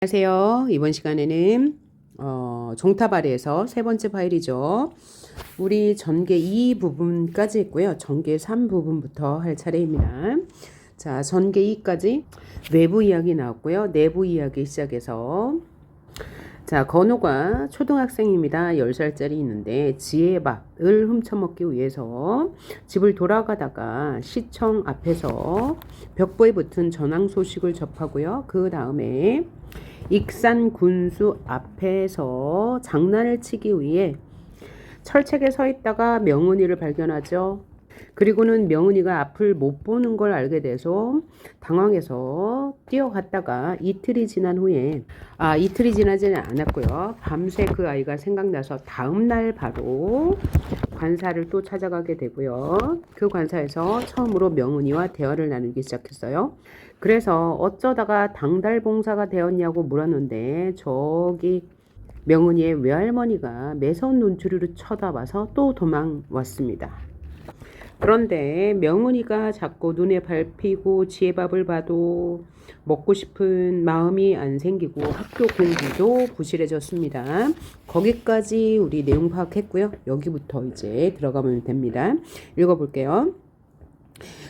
안녕하세요. 이번 시간에는 종탑 아래에서 세 번째 파일이죠. 우리 전개 2 부분까지 했고요. 전개 3 부분부터 할 차례입니다. 자, 전개 2까지 외부 이야기 나왔고요. 내부 이야기 시작해서 자, 건우가 초등학생입니다. 10살짜리 있는데 지혜밥을 훔쳐먹기 위해서 집을 돌아가다가 시청 앞에서 벽보에 붙은 전황 소식을 접하고요. 그 다음에 익산 군수 앞에서 장난을 치기 위해 철책에 서 있다가 명은이를 발견하죠. 그리고는 명은이가 앞을 못 보는 걸 알게 돼서 당황해서 뛰어갔다가 이틀이 지난 후에 이틀이 지나지는 않았고요. 밤새 그 아이가 생각나서 다음날 바로 관사를 또 찾아가게 되고요. 그 관사에서 처음으로 명은이와 대화를 나누기 시작했어요. 그래서 어쩌다가 당달봉사가 되었냐고 물었는데 저기 명은이의 외할머니가 매서운 눈초리로 쳐다봐서 또 도망왔습니다. 그런데 명은이가 자꾸 눈에 밟히고 지혜밥을 봐도 먹고 싶은 마음이 안 생기고 학교 공부도 부실해졌습니다. 거기까지 우리 내용 파악했고요. 여기부터 이제 들어가면 됩니다. 읽어볼게요.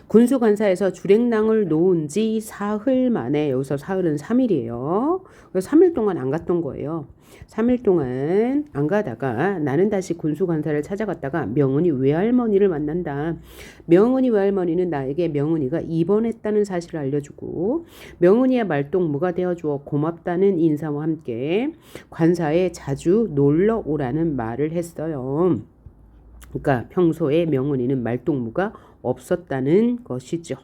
군수관사에서 주랭랑을 놓은 지 사흘 만에, 여기서 사흘은 3일이에요. 3일 동안 안 갔던 거예요. 3일 동안 안 가다가 나는 다시 군수관사를 찾아갔다가 명은이 외할머니를 만난다. 명은이 외할머니는 나에게 명은이가 입원했다는 사실을 알려주고 명은이의 말동무가 되어주어 고맙다는 인사와 함께 관사에 자주 놀러 오라는 말을 했어요. 그러니까 평소에 명은이는 말동무가 없었다는 것이죠.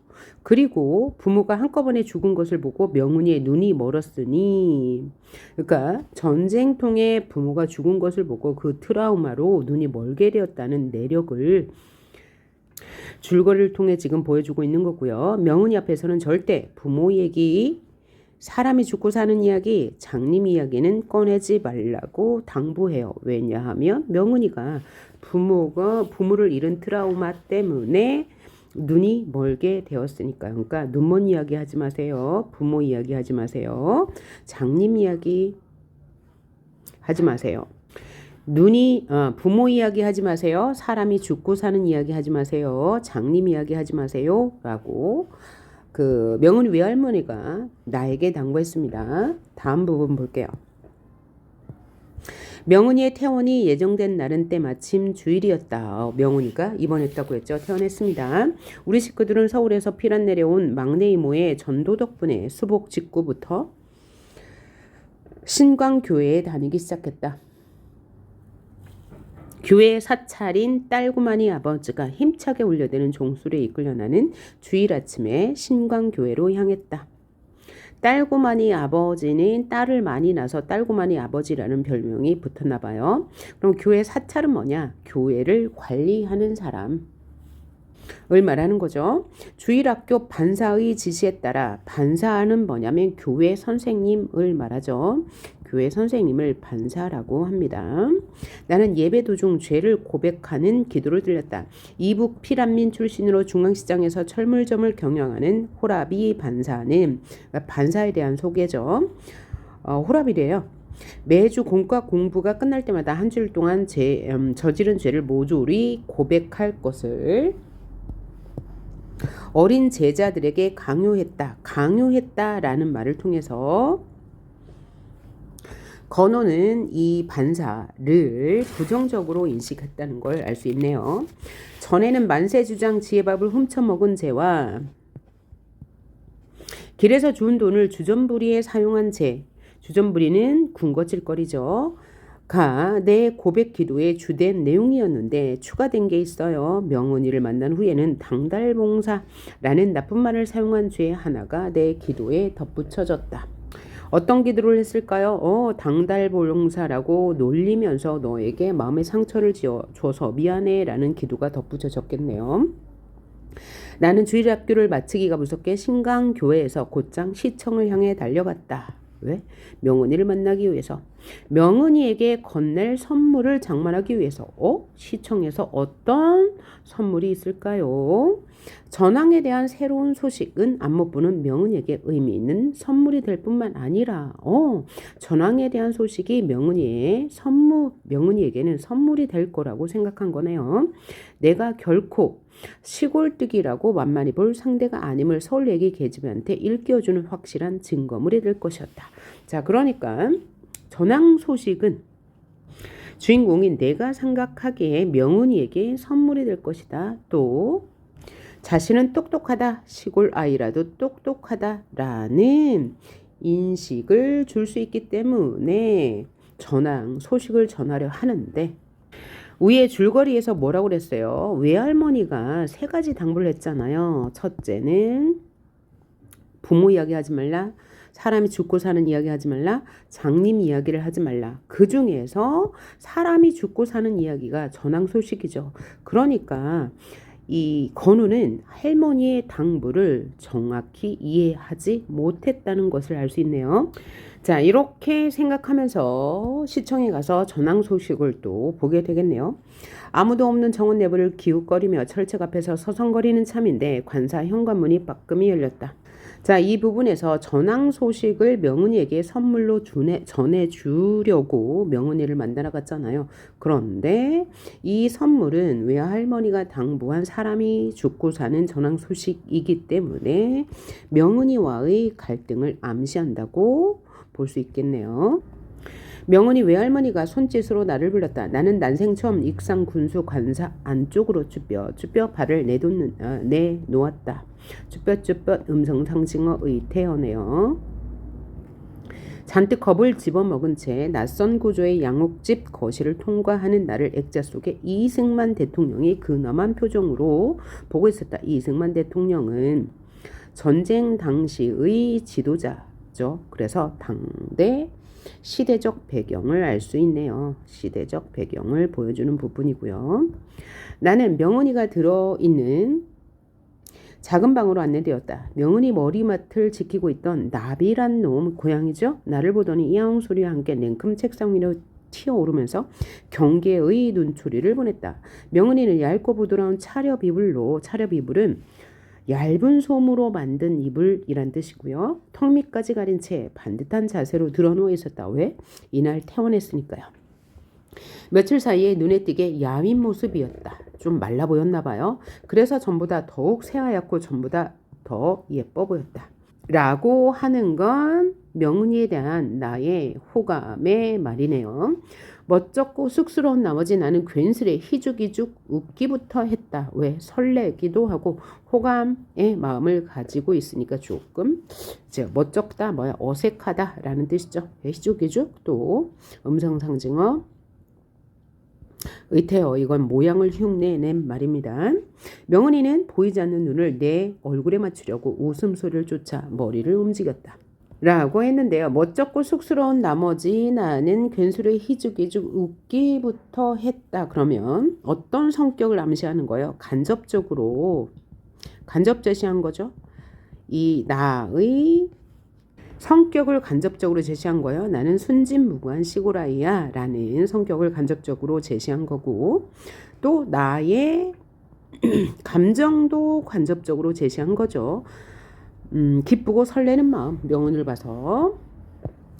그리고 부모가 한꺼번에 죽은 것을 보고 명은이의 눈이 멀었으니, 그러니까 전쟁통에 부모가 죽은 것을 보고 그 트라우마로 눈이 멀게 되었다는 내력을 줄거리를 통해 지금 보여주고 있는 거고요. 명은이 앞에서는 절대 부모 얘기, 사람이 죽고 사는 이야기, 장님 이야기는 꺼내지 말라고 당부해요. 왜냐하면 명은이가 부모를 잃은 트라우마 때문에 눈이 멀게 되었으니까요. 그러니까 눈먼 이야기 하지 마세요. 부모 이야기 하지 마세요. 장님 이야기 하지 마세요. 부모 이야기 하지 마세요. 사람이 죽고 사는 이야기 하지 마세요. 장님 이야기 하지 마세요. 라고 그 명은이 외할머니가 나에게 당부했습니다. 다음 부분 볼게요. 명은이의 퇴원이 예정된 날은 때마침 주일이었다. 명은이가 입원했다고 했죠. 퇴원했습니다. 우리 식구들은 서울에서 피란 내려온 막내 이모의 전도 덕분에 수복 직후부터 신광교회에 다니기 시작했다. 교회 사찰인 딸구마니 아버지가 힘차게 울려대는 종소리에 이끌려 나는 주일 아침에 신광교회로 향했다. 딸구마니 아버지는 딸을 많이 낳아서 딸구마니 아버지라는 별명이 붙었나 봐요. 그럼 교회 사찰은 뭐냐? 교회를 관리하는 사람을 말하는 거죠. 주일학교 반사의 지시에 따라 반사는 뭐냐면 교회 선생님을 말하죠. 교회 선생님을 반사라고 합니다. 나는 예배 도중 죄를 고백하는 기도를 드렸다. 이북 피란민 출신으로 중앙시장에서 철물점을 경영하는 호라비 반사는 반사에 대한 소개죠. 호라비래요. 매주 공과 공부가 끝날 때마다 한 주일 동안 저지른 죄를 모조리 고백할 것을 어린 제자들에게 강요했다라는 말을 통해서 건호는 이 반사를 부정적으로 인식했다는 걸 알 수 있네요. 전에는 만세주장 지혜밥을 훔쳐먹은 죄와 길에서 주운 돈을 주전부리에 사용한 죄, 주전부리는 군것질거리죠. 내 고백 기도의 주된 내용이었는데 추가된 게 있어요. 명은이를 만난 후에는 당달봉사라는 나쁜 말을 사용한 죄 하나가 내 기도에 덧붙여졌다. 어떤 기도를 했을까요? 당달봉사라고 놀리면서 너에게 마음의 상처를 줘서 미안해 라는 기도가 덧붙여졌겠네요. 나는 주일학교를 마치기가 무섭게 신강교회에서 곧장 시청을 향해 달려갔다. 왜? 명은이를 만나기 위해서. 명은이에게 건넬 선물을 장만하기 위해서. 시청에서 어떤 선물이 있을까요? 전황에 대한 새로운 소식은 안목부는 명은이에게 의미 있는 선물이 될 뿐만 아니라 전황에 대한 소식이 명은이에게는 선물이 될 거라고 생각한 거네요. 내가 결코 시골뜨기라고 만만히 볼 상대가 아님을 서울 얘기 계집애한테 일깨워주는 확실한 증거물이 될 것이었다. 자, 그러니까 전황 소식은 주인공인 내가 생각하기에 명은이에게 선물이 될 것이다. 또 자신은 똑똑하다, 시골 아이라도 똑똑하다라는 인식을 줄 수 있기 때문에 전황 소식을 전하려 하는데 위에 줄거리에서 뭐라고 그랬어요? 외할머니가 3가지 당부를 했잖아요. 첫째는 부모 이야기 하지 말라, 사람이 죽고 사는 이야기 하지 말라, 장님 이야기를 하지 말라. 그 중에서 사람이 죽고 사는 이야기가 전황 소식이죠. 그러니까 이 건우는 할머니의 당부를 정확히 이해하지 못했다는 것을 알 수 있네요. 자, 이렇게 생각하면서 시청에 가서 전황 소식을 또 보게 되겠네요. 아무도 없는 정원 내부를 기웃거리며 철책 앞에서 서성거리는 참인데 관사 현관문이 빠끔히 열렸다. 자, 이 부분에서 전황 소식을 명은이에게 선물로 전해주려고 명은이를 만나러 갔잖아요. 그런데 이 선물은 외할머니가 당부한 사람이 죽고 사는 전황 소식이기 때문에 명은이와의 갈등을 암시한다고 볼 수 있겠네요. 명은이 외할머니가 손짓으로 나를 불렀다. 나는 난생 처음 익상 군수 관사 안쪽으로 쭈뼛 발을 내놓았다. 쭈뼛 음성상징어의 태어네요. 잔뜩 겁을 집어먹은 채 낯선 구조의 양옥집 거실을 통과하는 나를 액자 속에 이승만 대통령이 근엄한 표정으로 보고 있었다. 이승만 대통령은 전쟁 당시의 지도자죠. 그래서 당대 시대적 배경을 알 수 있네요. 시대적 배경을 보여주는 부분이고요. 나는 명은이가 들어있는 작은 방으로 안내되었다. 명은이 머리맡을 지키고 있던 나비란 놈 고양이죠. 나를 보더니 이야옹 소리와 함께 냉큼 책상 위로 튀어오르면서 경계의 눈초리를 보냈다. 명은이는 얇고 부드러운 차렵 이불은 얇은 솜으로 만든 이불이란 뜻이고요. 턱 밑까지 가린 채 반듯한 자세로 드러누워 있었다. 왜? 이날 퇴원했으니까요. 며칠 사이에 눈에 띄게 야윈 모습이었다. 좀 말라 보였나 봐요. 그래서 전보다 더욱 새하얗고 전보다 더 예뻐 보였다. 라고 하는 건 명은이에 대한 나의 호감의 말이네요. 멋쩍고 쑥스러운 나머지 나는 괜스레 희죽희죽 웃기부터 했다. 왜? 설레기도 하고 호감의 마음을 가지고 있으니까 조금 이제 멋쩍다, 어색하다라는 뜻이죠. 희죽희죽 또 음성상징어 의태어 이건 모양을 흉내낸 말입니다. 명은이는 보이지 않는 눈을 내 얼굴에 맞추려고 웃음소리를 쫓아 머리를 움직였다. 라고 했는데요. 멋쩍고 쑥스러운 나머지 나는 괜스레 희죽희죽 웃기부터 했다. 그러면 어떤 성격을 암시하는 거예요? 간접 제시한 거죠. 이 나의 성격을 간접적으로 제시한 거예요. 나는 순진무구한 시골아이야 라는 성격을 간접적으로 제시한 거고 또 나의 감정도 간접적으로 제시한 거죠. 기쁘고 설레는 마음 명언을 봐서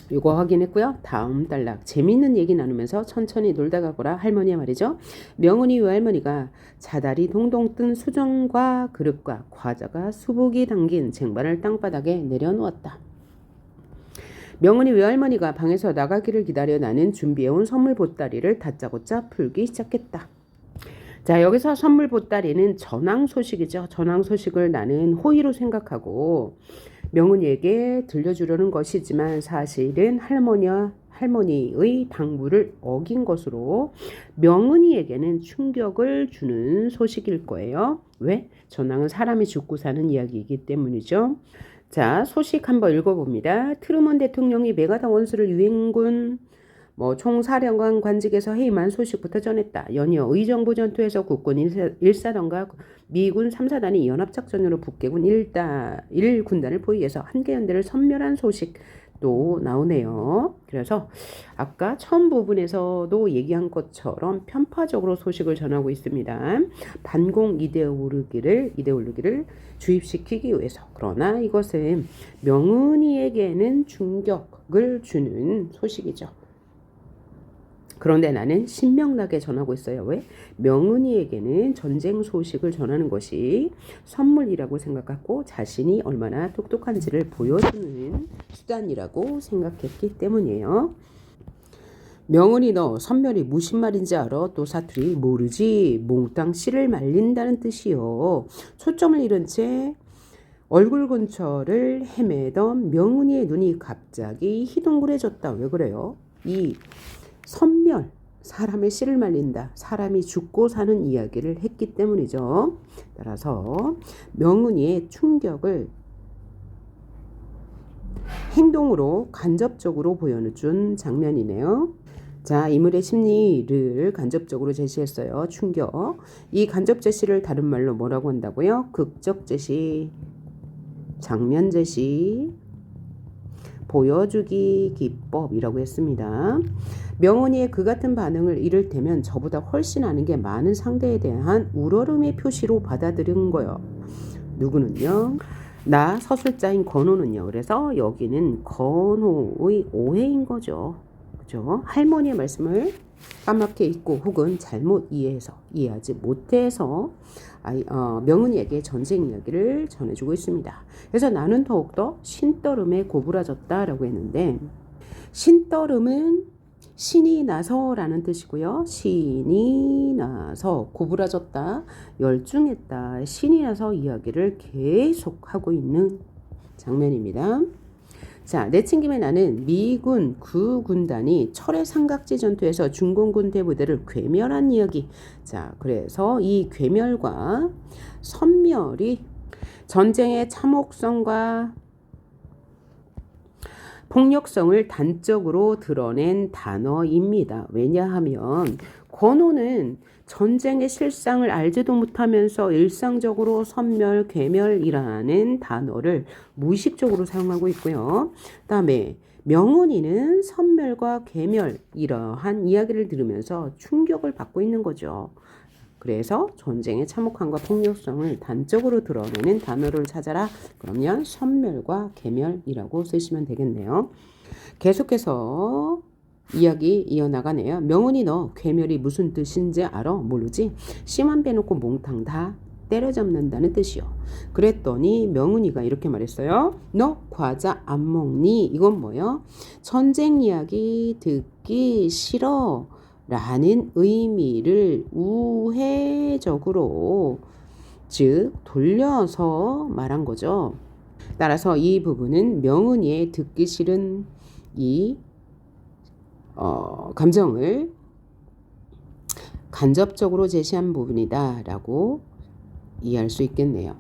이거 확인했고요. 다음 단락 재미있는 얘기 나누면서 천천히 놀다 가거라. 할머니야 말이죠. 명은이 외할머니가 자다리 동동 뜬 수정과 그릇과 과자가 수북이 담긴 쟁반을 땅바닥에 내려놓았다. 명은이 외할머니가 방에서 나가기를 기다려 나는 준비해온 선물 보따리를 다짜고짜 풀기 시작했다. 자, 여기서 선물 보따리는 전황 소식이죠. 전황 소식을 나는 호의로 생각하고 명은이에게 들려주려는 것이지만 사실은 할머니의 당부를 어긴 것으로 명은이에게는 충격을 주는 소식일 거예요. 왜? 전황은 사람이 죽고 사는 이야기이기 때문이죠. 자, 소식 한번 읽어봅니다. 트루먼 대통령이 메가다 원수를 유엔군 총사령관 관직에서 해임한 소식부터 전했다. 연이어 의정부 전투에서 국군 1사단과 미군 3사단이 연합작전으로 북계군 1군단을 포위해서 한계연대를 섬멸한 소식 또 나오네요. 그래서 아까 처음 부분에서도 얘기한 것처럼 편파적으로 소식을 전하고 있습니다. 반공 이데올로기를 주입시키기 위해서. 그러나 이것은 명은이에게는 충격을 주는 소식이죠. 그런데 나는 신명나게 전하고 있어요. 왜? 명은이에게는 전쟁 소식을 전하는 것이 선물이라고 생각하고 자신이 얼마나 똑똑한지를 보여주는 수단이라고 생각했기 때문이에요. 명은이 너 선멸이 무슨 말인지 알아? 또 사투리 모르지. 몽땅 씨를 말린다는 뜻이요. 초점을 잃은 채 얼굴 근처를 헤매던 명은이의 눈이 갑자기 희둥그레졌다. 왜 그래요? 이 선멸, 사람의 씨를 말린다. 사람이 죽고 사는 이야기를 했기 때문이죠. 따라서 명은이의 충격을 행동으로 간접적으로 보여준 장면이네요. 자, 인물의 심리를 간접적으로 제시했어요. 충격. 이 간접 제시를 다른 말로 뭐라고 한다고요? 극적 제시, 장면 제시, 보여주기 기법이라고 했습니다. 명은이의 그 같은 반응을 이를테면 저보다 훨씬 아는 게 많은 상대에 대한 우러름의 표시로 받아들인 거예요. 누구는요? 나 서술자인 건호는요. 그래서 여기는 건호의 오해인 거죠. 그죠? 할머니의 말씀을 까맣게 읽고 혹은 잘못 이해하지 못해서 명은이에게 전쟁 이야기를 전해주고 있습니다. 그래서 나는 더욱더 신떠름에 고부라졌다라고 했는데 신떠름은 신이 나서라는 뜻이고요. 신이 나서 고부라졌다, 열중했다, 신이 나서 이야기를 계속하고 있는 장면입니다. 자, 내친김에 나는 미군 구군단이 철의 삼각지 전투에서 중공군 대부대를 괴멸한 이야기. 자, 그래서 이 괴멸과 선멸이 전쟁의 참혹성과 폭력성을 단적으로 드러낸 단어입니다. 왜냐하면 권호는 전쟁의 실상을 알지도 못하면서 일상적으로 선멸, 괴멸이라는 단어를 무의식적으로 사용하고 있고요. 그다음에 명은이는 선멸과 괴멸 이러한 이야기를 들으면서 충격을 받고 있는 거죠. 그래서 전쟁의 참혹함과 폭력성을 단적으로 드러내는 단어를 찾아라. 그러면 선멸과 괴멸이라고 쓰시면 되겠네요. 계속해서 이야기 이어나가네요. 명은이 너 괴멸이 무슨 뜻인지 알아? 모르지? 씨만 빼놓고 몽탕 다 때려잡는다는 뜻이요. 그랬더니 명은이가 이렇게 말했어요. 너 과자 안 먹니? 이건 뭐요? 전쟁 이야기 듣기 싫어 라는 의미를 우회적으로 즉 돌려서 말한 거죠. 따라서 이 부분은 명은이의 듣기 싫은 이 감정을 간접적으로 제시한 부분이다 라고 이해할 수 있겠네요.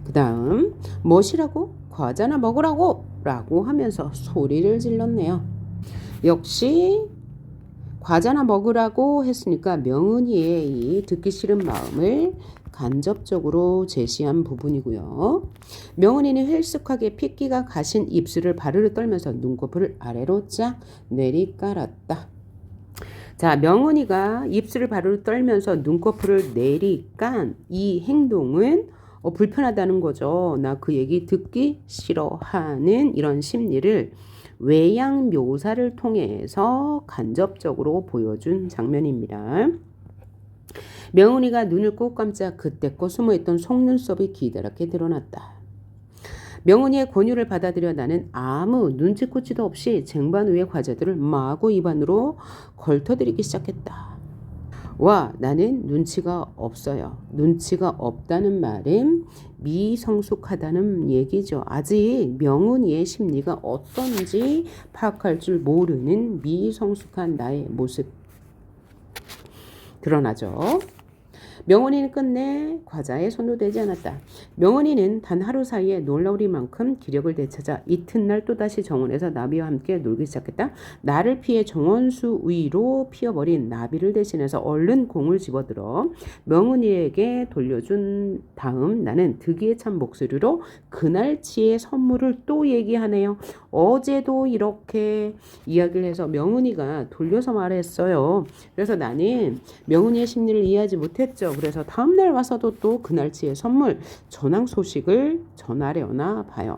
그 다음 무엇이라고? 과자나 먹으라고 라고 하면서 소리를 질렀네요. 역시 과자나 먹으라고 했으니까 명은이의 이 듣기 싫은 마음을 간접적으로 제시한 부분이고요. 명은이는 헬쓱하게 핏기가 가신 입술을 바르르 떨면서 눈꺼풀을 아래로 쫙 내리깔았다. 자, 명은이가 입술을 바르르 떨면서 눈꺼풀을 내리깐 이 행동은 불편하다는 거죠. 나 그 얘기 듣기 싫어하는 이런 심리를 외양 묘사를 통해서 간접적으로 보여준 장면입니다. 명은이가 눈을 꼭 감자 그때껏 숨어있던 속눈썹이 기다랗게 드러났다. 명은이의 권유를 받아들여 나는 아무 눈치코치도 없이 쟁반 위의 과자들을 마구 입안으로 걸터들이기 시작했다. 와, 나는 눈치가 없어요. 눈치가 없다는 말은 미성숙하다는 얘기죠. 아직 명은이의 심리가 어떤지 파악할 줄 모르는 미성숙한 나의 모습 드러나죠. 명훈이는 끝내 과자에 손도 대지 않았다. 명훈이는 단 하루 사이에 놀라우리만큼 기력을 되찾아 이튿날 또다시 정원에서 나비와 함께 놀기 시작했다. 나를 피해 정원수 위로 피어버린 나비를 대신해서 얼른 공을 집어들어 명훈이에게 돌려준 다음 나는 득이에 찬 목소리로 그날치의 선물을 또 얘기하네요. 어제도 이렇게 이야기를 해서 명훈이가 돌려서 말했어요. 그래서 나는 명훈이의 심리를 이해하지 못했죠. 그래서 다음날 와서도 또 그날치의 선물 전황 소식을 전하려나 봐요.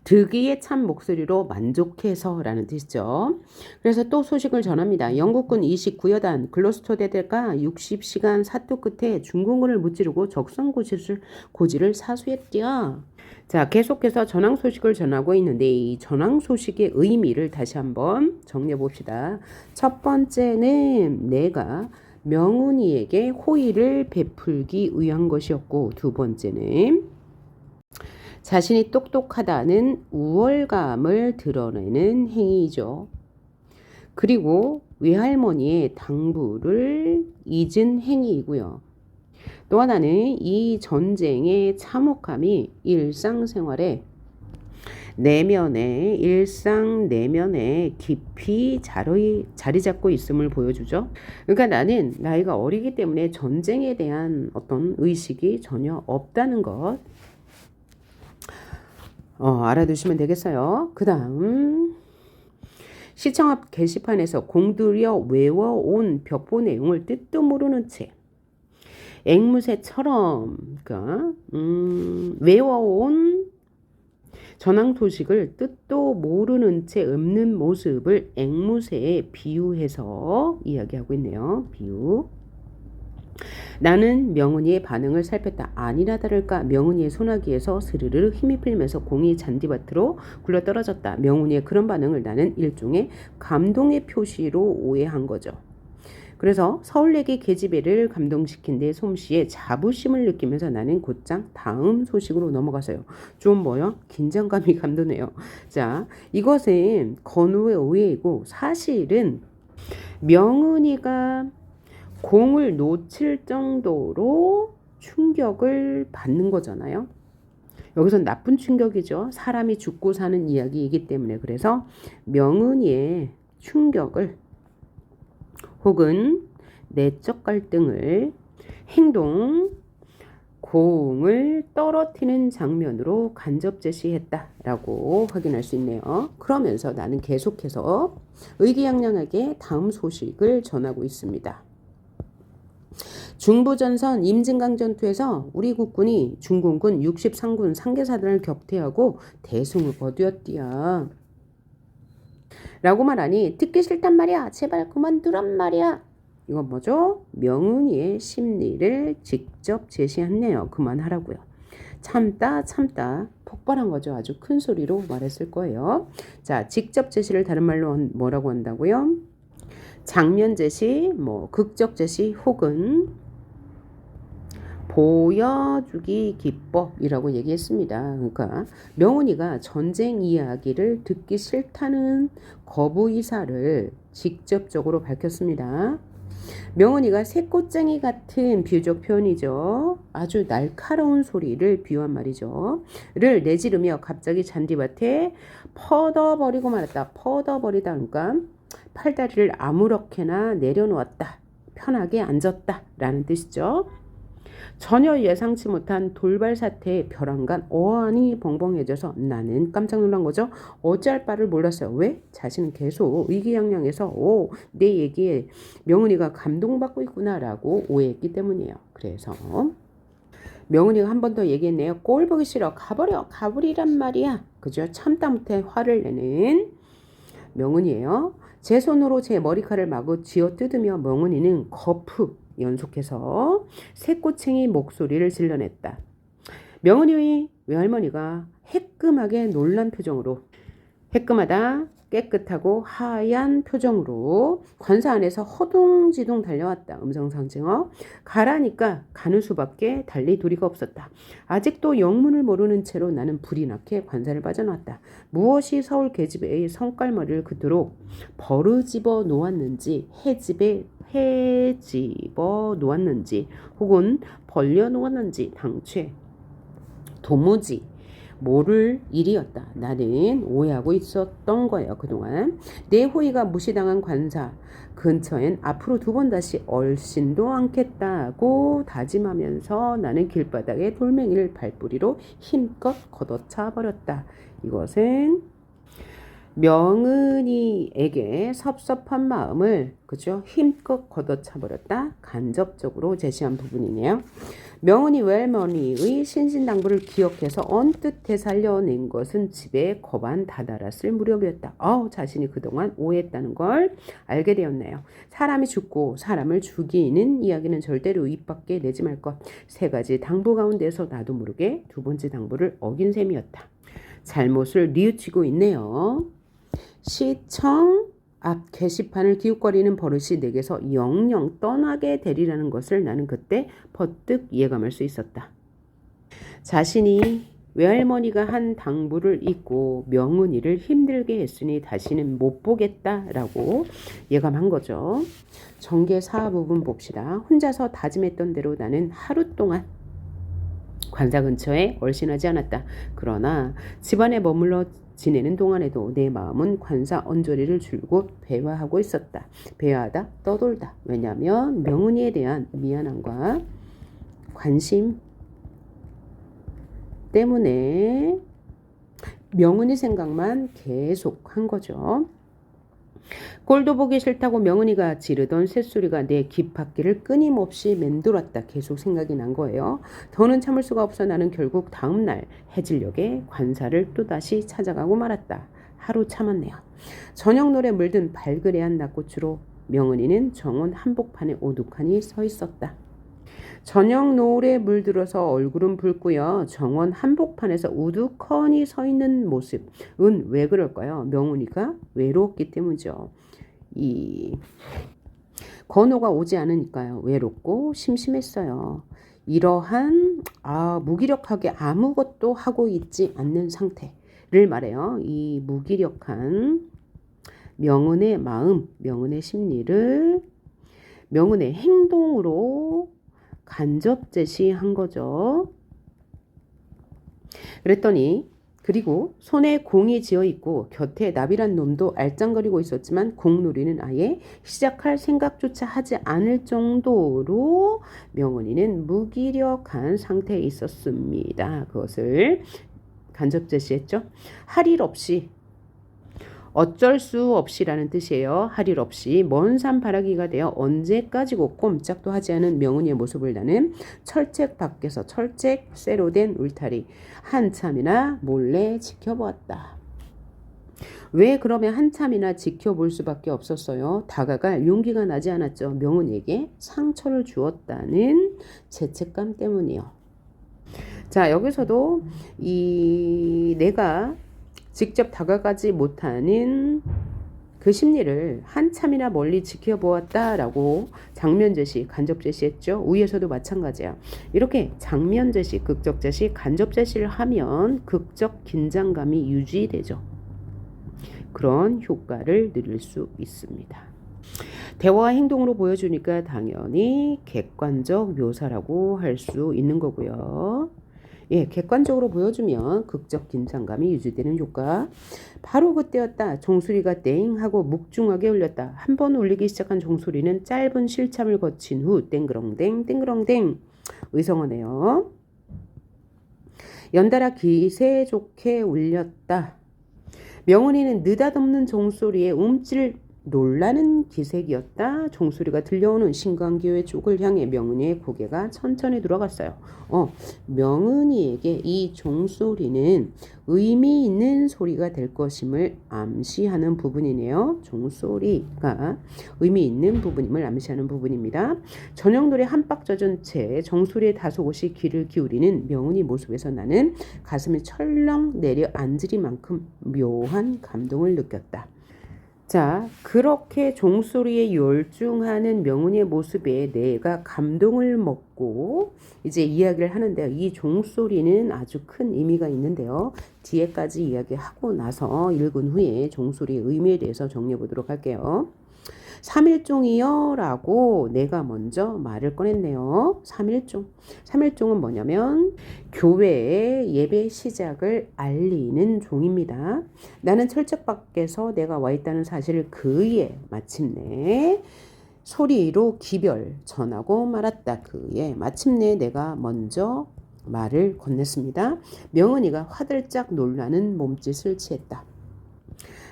득이에 찬 목소리로 만족해서 라는 뜻이죠. 그래서 또 소식을 전합니다. 영국군 29여단 글로스터대대가 60시간 사투 끝에 중공군을 무찌르고 적성고지를 사수했디야. 자, 계속해서 전황 소식을 전하고 있는데 이 전황 소식의 의미를 다시 한번 정리해 봅시다. 첫 번째는 내가 명훈이에게 호의를 베풀기 위한 것이었고, 두 번째는 자신이 똑똑하다는 우월감을 드러내는 행위이죠. 그리고 외할머니의 당부를 잊은 행위이고요. 또 하나는 이 전쟁의 참혹함이 일상생활에 일상 내면에 깊이 자리 잡고 있음을 보여주죠. 그러니까 나는 나이가 어리기 때문에 전쟁에 대한 어떤 의식이 전혀 없다는 것 알아두시면 되겠어요. 그 다음 시청 앞 게시판에서 공들여 외워온 벽보 내용을 뜻도 모르는 채 앵무새처럼 그러니까 외워온 전황 소식을 뜻도 모르는 채 읊는 모습을 앵무새에 비유해서 이야기하고 있네요. 비유. 나는 명훈이의 반응을 살폈다. 아니나 다를까 명훈이의 소나기에서 스르르 힘이 풀리면서 공이 잔디밭으로 굴러 떨어졌다. 명훈이의 그런 반응을 나는 일종의 감동의 표시로 오해한 거죠. 그래서 서울내기 계집애를 감동시킨 데 솜씨에 자부심을 느끼면서 나는 곧장 다음 소식으로 넘어가서요. 좀 긴장감이 감도네요. 자, 이것은 건우의 오해이고 사실은 명은이가 공을 놓칠 정도로 충격을 받는 거잖아요. 여기서 나쁜 충격이죠. 사람이 죽고 사는 이야기이기 때문에. 그래서 명은이의 충격을 혹은 내적 갈등을 행동, 공을 떨어뜨리는 장면으로 간접 제시했다라고 확인할 수 있네요. 그러면서 나는 계속해서 의기양양하게 다음 소식을 전하고 있습니다. 중부전선 임진강 전투에서 우리 국군이 중공군 63군 상계사단을 격퇴하고 대승을 거두었디야. 라고 말하니 듣기 싫단 말이야. 제발 그만두란 말이야. 이건 뭐죠? 명훈이의 심리를 직접 제시했네요. 그만하라고요. 참다 폭발한 거죠. 아주 큰 소리로 말했을 거예요. 자, 직접 제시를 다른 말로 뭐라고 한다고요? 장면 제시, 극적 제시 혹은 보여주기 기법이라고 얘기했습니다. 그러니까 명훈이가 전쟁 이야기를 듣기 싫다는 거부 의사를 직접적으로 밝혔습니다. 명훈이가 새꽃쟁이 같은 비유적 표현이죠. 아주 날카로운 소리를 비유한 말이죠. 를 내지르며 갑자기 잔디밭에 퍼져버리고 말았다. 퍼져버리다 그러니까 팔다리를 아무렇게나 내려놓았다. 편하게 앉았다 라는 뜻이죠. 전혀 예상치 못한 돌발 사태에 벼랑간 어안이 벙벙해져서 나는 깜짝 놀란 거죠. 어찌할 바를 몰랐어요. 왜? 자신은 계속 의기양양해서 내 얘기에 명훈이가 감동받고 있구나라고 오해했기 때문이에요. 그래서 명훈이가 한 번 더 얘기했네요. 꼴 보기 싫어. 가버리란 말이야. 그죠? 참다 못해 화를 내는 명훈이에요. 제 손으로 제 머리카락을 마구 쥐어뜯으며 명훈이는 거푸 연속해서 새꼬챙이 목소리를 질러냈다. 명은이의 외할머니가 해끔하게 놀란 표정으로 해끔하다 깨끗하고 하얀 표정으로 관사 안에서 허둥지둥 달려왔다. 음성상징어. 가라니까 가는 수밖에 달리 도리가 없었다. 아직도 영문을 모르는 채로 나는 불이 나게 관사를 빠져나왔다. 무엇이 서울 계집애의 성깔머리를 그토록 버르집어 놓았는지 헤집어 놓았는지 혹은 벌려 놓았는지 당최 도무지 모를 일이었다. 나는 오해하고 있었던 거예요. 그동안 내 호의가 무시당한 관사 근처엔 앞으로 2번 다시 얼씬도 않겠다고 다짐하면서 나는 길바닥에 돌멩이를 발뿌리로 힘껏 걷어차 버렸다. 이것은 명은이에게 섭섭한 마음을 그죠? 힘껏 걷어차 버렸다. 간접적으로 제시한 부분이네요. 명은이 외할머니의 신신당부를 기억해서 언뜻 되살려낸 것은 집에 거반 다다랐을 무렵이었다. 자신이 그동안 오해했다는 걸 알게 되었네요. 사람이 죽고 사람을 죽이는 이야기는 절대로 입 밖에 내지 말 것. 3가지 당부 가운데서 나도 모르게 2번째 당부를 어긴 셈이었다. 잘못을 뉘우치고 있네요. 시청 앞 게시판을 기웃거리는 버릇이 내게서 영영 떠나게 되리라는 것을 나는 그때 퍼뜩 예감할 수 있었다. 자신이 외할머니가 한 당부를 잊고 명은이를 힘들게 했으니 다시는 못 보겠다라고 예감한 거죠. 전개 4 부분 봅시다. 혼자서 다짐했던 대로 나는 하루 동안 관사 근처에 얼씬하지 않았다. 그러나 집안에 머물러 지내는 동안에도 내 마음은 관사 언저리를 줄곧 배화하고 있었다. 배화하다 떠돌다. 왜냐하면 명은이에 대한 미안함과 관심 때문에 명은이 생각만 계속 한 거죠. 꼴도 보기 싫다고 명은이가 지르던 쇳소리가 내 귓바퀴를 끊임없이 맴돌았다. 계속 생각이 난 거예요. 더는 참을 수가 없어 나는 결국 다음날 해질녘에 관사를 또다시 찾아가고 말았다. 하루 참았네요. 저녁 노래 물든 발그레한 낮꽃으로 명은이는 정원 한복판에 오두칸이 서 있었다. 저녁 노을에 물들어서 얼굴은 붉고요. 정원 한복판에서 우두커니 서 있는 모습은 왜 그럴까요? 명은이가 외로웠기 때문이죠. 이 건호가 오지 않으니까요. 외롭고 심심했어요. 이러한 무기력하게 아무것도 하고 있지 않는 상태를 말해요. 이 무기력한 명은의 마음, 명은의 심리를 명은의 행동으로 간접 제시한 거죠. 그랬더니 그리고 손에 공이 지어 있고 곁에 나비란 놈도 알짱거리고 있었지만 공놀이는 아예 시작할 생각조차 하지 않을 정도로 명은이는 무기력한 상태에 있었습니다. 그것을 간접 제시했죠. 할 일 없이 어쩔 수 없이라는 뜻이에요. 할 일 없이 먼 산 바라기가 되어 언제까지고 꼼짝도 하지 않은 명은이의 모습을 나는 철책 밖에서 철책 쇠로 된 울타리 한참이나 몰래 지켜보았다. 왜 그러면 한참이나 지켜볼 수밖에 없었어요? 다가갈 용기가 나지 않았죠. 명은이에게 상처를 주었다는 죄책감 때문이요. 자, 여기서도 내가 직접 다가가지 못하는 그 심리를 한참이나 멀리 지켜보았다라고 장면 제시, 간접 제시했죠. 위에서도 마찬가지야. 이렇게 장면 제시, 극적 제시, 간접 제시를 하면 극적 긴장감이 유지되죠. 그런 효과를 누릴 수 있습니다. 대화와 행동으로 보여주니까 당연히 객관적 묘사라고 할 수 있는 거고요. 객관적으로 보여주면 극적 긴장감이 유지되는 효과. 바로 그때였다. 종소리가 땡 하고 묵중하게 울렸다. 한 번 울리기 시작한 종소리는 짧은 실참을 거친 후 땡그렁댕 땡그렁댕 의성어네요. 연달아 기세 좋게 울렸다. 명은이는 느닷없는 종소리에 움찔 놀라는 기색이었다. 종소리가 들려오는 신광교회 쪽을 향해 명은이의 고개가 천천히 들어갔어요. 명은이에게 이 종소리는 의미 있는 소리가 될 것임을 암시하는 부분이네요. 종소리가 의미 있는 부분임을 암시하는 부분입니다. 저녁 노래 한박 젖은 채 종소리에 다소곳이 귀를 기울이는 명은이 모습에서 나는 가슴이 철렁 내려앉으리만큼 묘한 감동을 느꼈다. 자, 그렇게 종소리에 열중하는 명은이의 모습에 내가 감동을 먹고 이제 이야기를 하는데요. 이 종소리는 아주 큰 의미가 있는데요. 뒤에까지 이야기하고 나서 읽은 후에 종소리의 의미에 대해서 정리해 보도록 할게요. 삼일종이요 라고 내가 먼저 말을 꺼냈네요. 삼일종. 삼일종은 뭐냐면 교회의 예배 시작을 알리는 종입니다. 나는 철책 밖에서 내가 와 있다는 사실을 그의 마침내 소리로 기별 전하고 말았다. 그의 마침내 내가 먼저 말을 건넸습니다. 명은이가 화들짝 놀라는 몸짓을 취했다.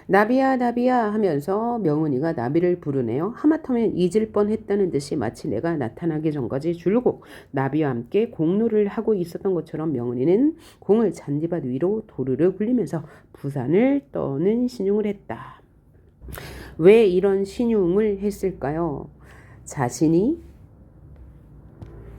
나비야 나비야 하면서 명은이가 나비를 부르네요. 하마터면 잊을 뻔했다는 듯이 마치 내가 나타나기 전까지 줄곧 나비와 함께 공놀이를 하고 있었던 것처럼 명은이는 공을 잔디밭 위로 도르르 굴리면서 부산을 떠는 신용을 했다. 왜 이런 신용을 했을까요? 자신이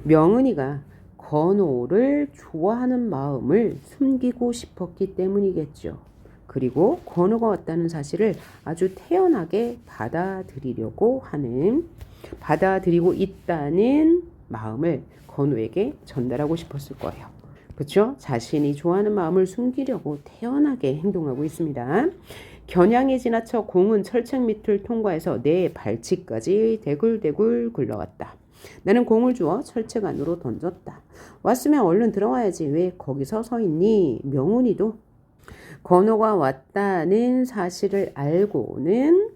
명은이가 건호를 좋아하는 마음을 숨기고 싶었기 때문이겠죠. 그리고 건호가 왔다는 사실을 아주 태연하게 받아들이고 있다는 마음을 건호에게 전달하고 싶었을 거예요. 그렇죠? 자신이 좋아하는 마음을 숨기려고 태연하게 행동하고 있습니다. 겨냥이 지나쳐 공은 철책 밑을 통과해서 내 발치까지 대굴대굴 굴러왔다. 나는 공을 주워 철책 안으로 던졌다. 왔으면 얼른 들어와야지. 왜 거기서 서 있니? 명훈이도 건호가 왔다는 사실을 알고는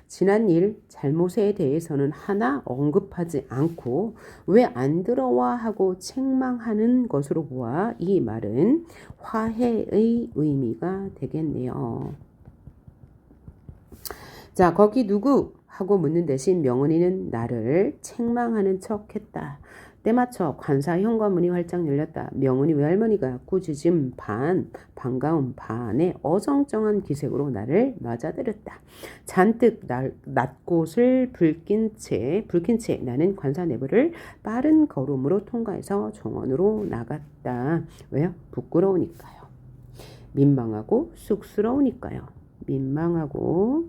지난 일 잘못에 대해서는 하나 언급하지 않고 왜 안 들어와 하고 책망하는 것으로 보아 이 말은 화해의 의미가 되겠네요. 자, 거기 누구? 하고 묻는 대신 명은이는 나를 책망하는 척 했다. 때맞춰 관사 현관문이 활짝 열렸다. 명은이 외할머니가 꾸짖음 반, 반가움 반의 어정쩡한 기색으로 나를 맞아들였다. 잔뜩 낮곳을 불킨 채 나는 관사 내부를 빠른 걸음으로 통과해서 정원으로 나갔다. 왜요? 부끄러우니까요. 민망하고 쑥스러우니까요. 민망하고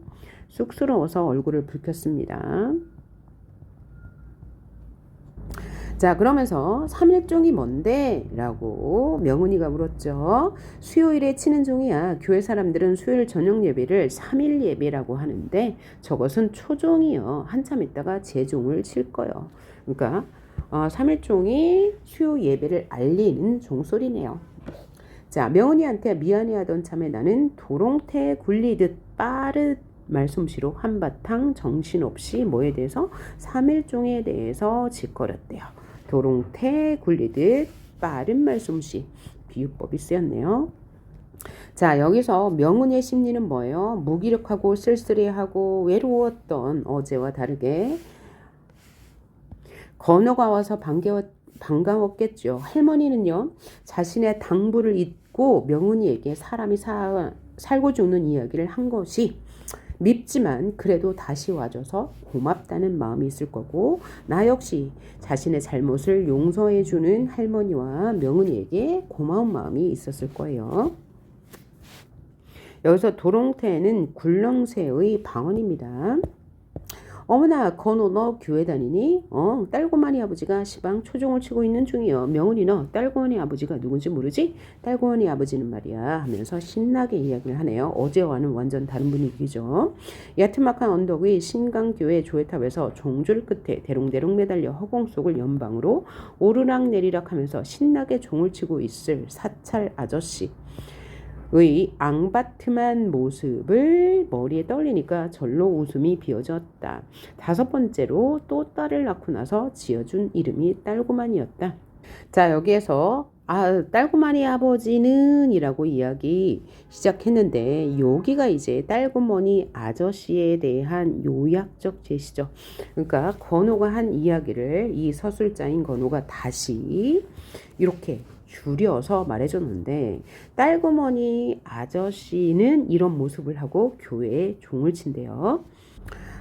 쑥스러워서 얼굴을 붉혔습니다. 자, 그러면서 삼일종이 뭔데? 라고 명은이가 물었죠. 수요일에 치는 종이야. 교회 사람들은 수요일 저녁 예배를 3일 예배라고 하는데 저것은 초종이요. 한참 있다가 제종을 칠 거요. 그러니까 3일종이 수요 예배를 알리는 종소리네요. 자, 명은이한테 미안해하던 참에 나는 도롱태 굴리듯 빠르 말솜씨로 한바탕 정신없이 뭐에 대해서 3일종에 대해서 짓거렸대요. 도롱태 굴리듯 빠른 말솜씨, 비유법이 쓰였네요. 자, 여기서 명은의 심리는 뭐예요? 무기력하고 쓸쓸해하고 외로웠던 어제와 다르게 건호가 와서 반가웠겠죠. 할머니는요, 자신의 당부를 잊고 명은이에게 사람이 살고 죽는 이야기를 한 것이 밉지만 그래도 다시 와줘서 고맙다는 마음이 있을 거고, 나 역시 자신의 잘못을 용서해주는 할머니와 명은이에게 고마운 마음이 있었을 거예요. 여기서 도롱태는 굴렁쇠의 방언입니다. 어머나, 건호 너 교회 다니니? 딸고만이 아버지가 시방 초종을 치고 있는 중이여. 명은이 너 딸고만이 아버지가 누군지 모르지? 딸고만이 아버지는 말이야 하면서 신나게 이야기를 하네요. 어제와는 완전 다른 분위기죠. 야트막한 언덕 위 신강교회 조회탑에서 종줄 끝에 대롱대롱 매달려 허공 속을 연방으로 오르락 내리락 하면서 신나게 종을 치고 있을 사찰 아저씨 의 앙바트만 모습을 머리에 떠올리니까 절로 웃음이 비어졌다. 5번째로 또 딸을 낳고 나서 지어준 이름이 딸고만이었다. 자, 여기에서 딸고만이 아버지는 이라고 이야기 시작했는데 여기가 이제 딸고머니 아저씨에 대한 요약적 제시죠. 그러니까 건호가 한 이야기를 이 서술자인 건호가 다시 이렇게 줄여서 말해줬는데 딸고머니 아저씨는 이런 모습을 하고 교회에 종을 친대요.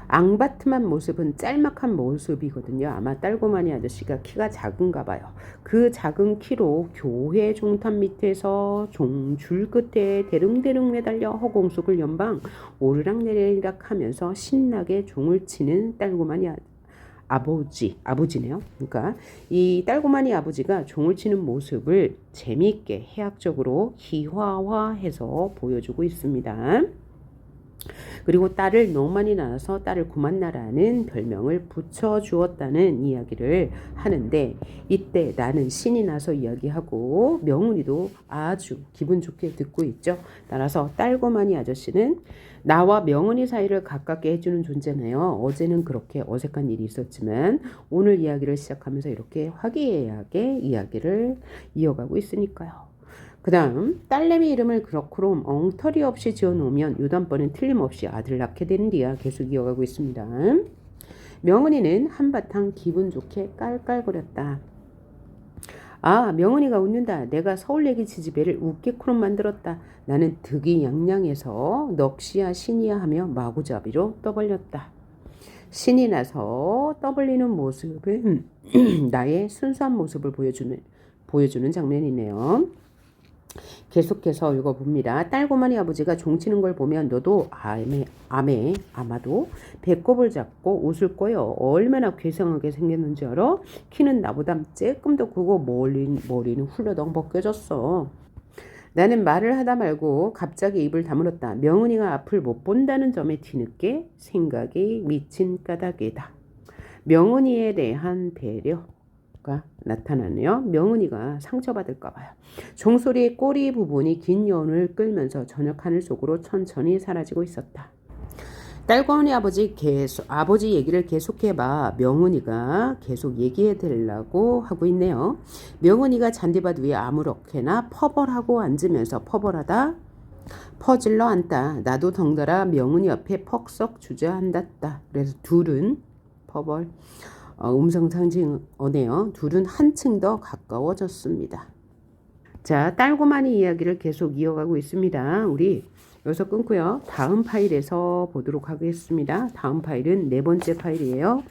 앙바트만 모습은 짤막한 모습이거든요. 아마 딸고머니 아저씨가 키가 작은가 봐요. 그 작은 키로 교회 종탑 밑에서 종줄 끝에 대릉대릉 매달려 허공 속을 연방 오르락내리락 하면서 신나게 종을 치는 딸고머니 아버지네요. 그러니까 이 딸고만이 아버지가 종을 치는 모습을 재미있게 해학적으로 희화화해서 보여주고 있습니다. 그리고 딸을 너무 많이 낳아서 딸을 그만나라는 별명을 붙여주었다는 이야기를 하는데, 이때 나는 신이 나서 이야기하고 명훈이도 아주 기분 좋게 듣고 있죠. 따라서 딸고만이 아저씨는 나와 명훈이 사이를 가깝게 해주는 존재네요. 어제는 그렇게 어색한 일이 있었지만 오늘 이야기를 시작하면서 이렇게 화기애애하게 이야기를 이어가고 있으니까요. 그 다음 딸내미 이름을 그렇고럼 엉터리 없이 지어놓으면 요단번엔 틀림없이 아들 낳게 되는디야. 계속 이어가고 있습니다. 명은이는 한바탕 기분 좋게 깔깔거렸다. 아, 명은이가 웃는다. 내가 서울 얘기 지지배를 웃기코로 만들었다. 나는 득이 양양해서 넋이야 신이야 하며 마구잡이로 떠벌렸다. 신이 나서 떠벌리는 모습은 나의 순수한 모습을 보여주는 장면이네요. 계속해서 읽어봅니다. 딸고만이 아버지가 종치는 걸 보면 너도 아마도 배꼽을 잡고 웃을 거요. 얼마나 괴상하게 생겼는지 알아? 키는 나보다 조금 더 크고 머리는 훌러덩 벗겨졌어. 나는 말을 하다 말고 갑자기 입을 다물었다. 명은이가 앞을 못 본다는 점에 뒤늦게 생각이 미친 까닭이다. 명은이에 대한 배려가 나타나네요. 명은이가 상처받을까 봐요. 종소리의 꼬리 부분이 긴 여운을 끌면서 저녁 하늘 속으로 천천히 사라지고 있었다. 딸고은이 아버지 얘기를 계속해봐. 명은이가 계속 얘기해달라고 하고 있네요. 명은이가 잔디밭 위에 아무렇게나 퍼벌하고 앉으면서 퍼벌하다 퍼질러 앉다. 나도 덩달아 명은이 옆에 퍽썩 주저앉았다. 그래서 둘은 퍼벌 음성상징어네요. 둘은 한층 더 가까워졌습니다. 자, 딸고만이 이야기를 계속 이어가고 있습니다. 우리 여기서 끊고요. 다음 파일에서 보도록 하겠습니다. 다음 파일은 네 번째 파일이에요.